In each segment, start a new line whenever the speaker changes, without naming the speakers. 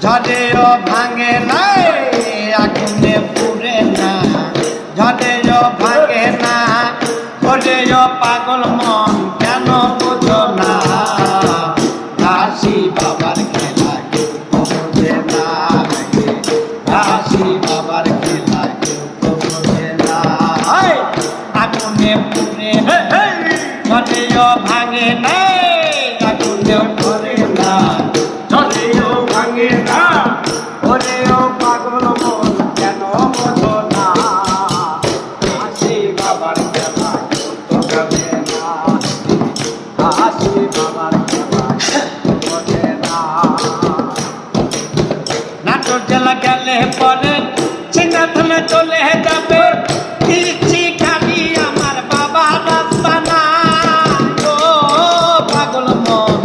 ঝড়েও ভাঙে না আগুনে পুড়ে না ঝড়েও ভাঙে না ওরেও পাগল মন কেন বোঝো না ঘাসি বাবার খেলা কেউ বোঝে না ঘাসি বাবার খেলা কেউ বোঝে না আগুনে পুড়ে ঝড়েও ভাঙে না আগুনে ধরে না ঝড়েও ভাঙে না ওরেও পাগল মন কেন বোঝো না ঘাসি বাবার খেলা কেউ বোঝে না ঘাসি বাবার খেলা কেউ বোঝে না নাটোর জেলা গেলে পরে সিংহাসনে চলে যাবে দিচ্ছি খালি আমার বাবা রাস্তা না ও পাগল মন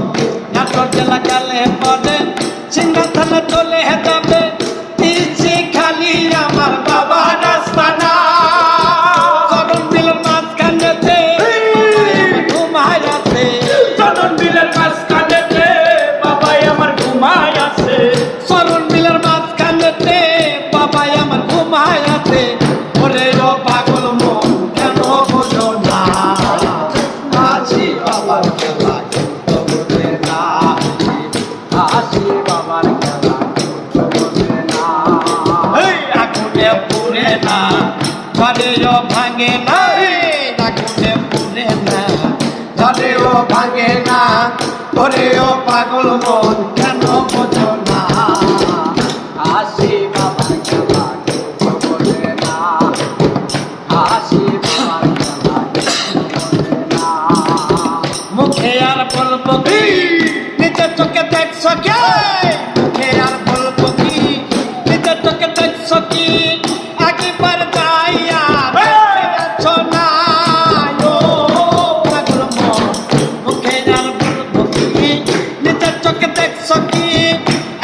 নাটোর জেলা গেলে পরে সিংহাসনে চলে যাবে দিচ্ছি খালি আমার বাবা রাস্তা না চরণ বিলের মাঝখানেতে ঘুমায় আছে
চরণ বিলের মাঝখানেতে বাবাই আমার ঘুমায় আছে
চরণ বিলের মাঝখানেতে বাবাই আমার ঘুমায় আছে ওরে ও পাগল মন কেন বোঝো না আছি বাবার খেলা কেউ বোঝে না আছি বাবার খেলা কেউ বোঝে না আগুনে পুড়ে না ঝড়েও ভাঙে না আগুনে পুড়ে না ঝড়েও ভাঙে না ওরেও পাগল মন কেন বোঝো না আসি বাবার খেলা কেউ বোঝে না আসি বাবার খেলা কেউ বোঝে না মুখে আর বলবো কি নিজের চোখে দেখছো কে মুখে আর বলবো কি নিজের চোখে দেখছো কি একবার যাইয়া দেখছো না ও পাগল মন মুখে আর বলবো কি নিজের চোখে দেখছো কি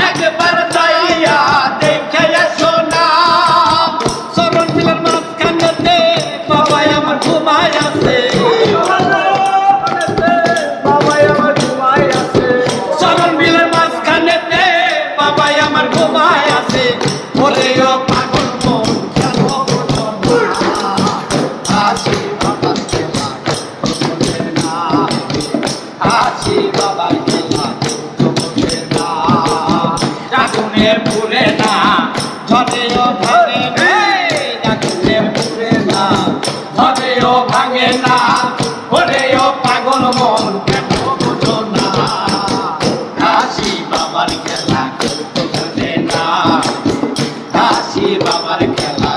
একবার যাইয়া দেখে এসো না চরণ বিলের মাঝখানেতে বাবাই আমার ঘুমায় আছে
বাবাই আমার ঘুমায় আছে
চরণ বিলের মাঝখানেতে বাবাই আমার ঘুমায় আছে ওরেও পাগল মন কেন বোঝো না আসি বাবার খেলা কেউ বোঝে না আসি বাবার খেলা কেউ বোঝে না আগুনে পুড়ে না ঝড়েও ভাঙে না আগুনে পুড়ে না ঝড়েও ভাঙে না ওরেও পাগল মন কেন বোঝো না আসি বাবার খেলা কেউ বোঝে না আসি বাবার খেলা